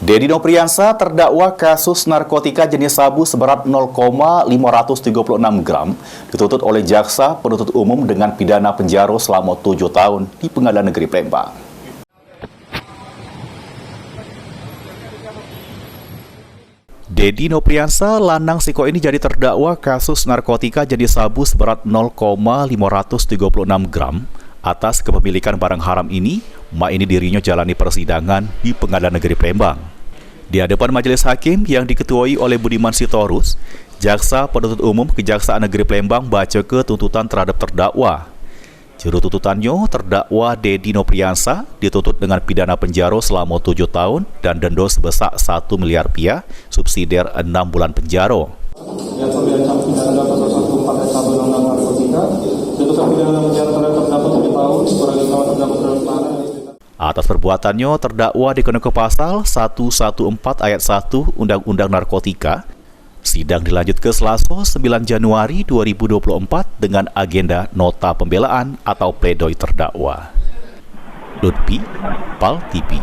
Dedi Nopriyansa terdakwa kasus narkotika jenis sabu seberat 0,536 gram dituntut oleh jaksa penuntut umum dengan pidana penjara selama 7 tahun di Pengadilan Negeri Palembang. Dedi Nopriyansa lanang Siko ini jadi terdakwa kasus narkotika jenis sabu seberat 0,536 gram. Atas kepemilikan barang haram ini, dirinya jalani persidangan di Pengadilan Negeri Palembang. Di hadapan majelis hakim yang diketuai oleh Budiman Sitorus, jaksa penuntut umum Kejaksaan Negeri Palembang baca ke tuntutan terhadap terdakwa. Juru tuntutannya, terdakwa Dedi Nopriyansa dituntut dengan pidana penjara selama 7 tahun dan denda sebesar 1 miliar rupiah, subsidiar 6 bulan penjara. Yang terancam pidana pasal 141 Undang-Undang Narkotika, tuntutan pidana penjara terhadap terdakwa 7 tahun sebagai terdakwa terhadap tahanan. Atas perbuatannya, terdakwa dikenakan ke pasal 114 ayat 1 Undang-Undang Narkotika. Sidang dilanjut ke Selasa 9 Januari 2024 dengan agenda nota pembelaan atau pledoi terdakwa. Lutfi, PAL TV.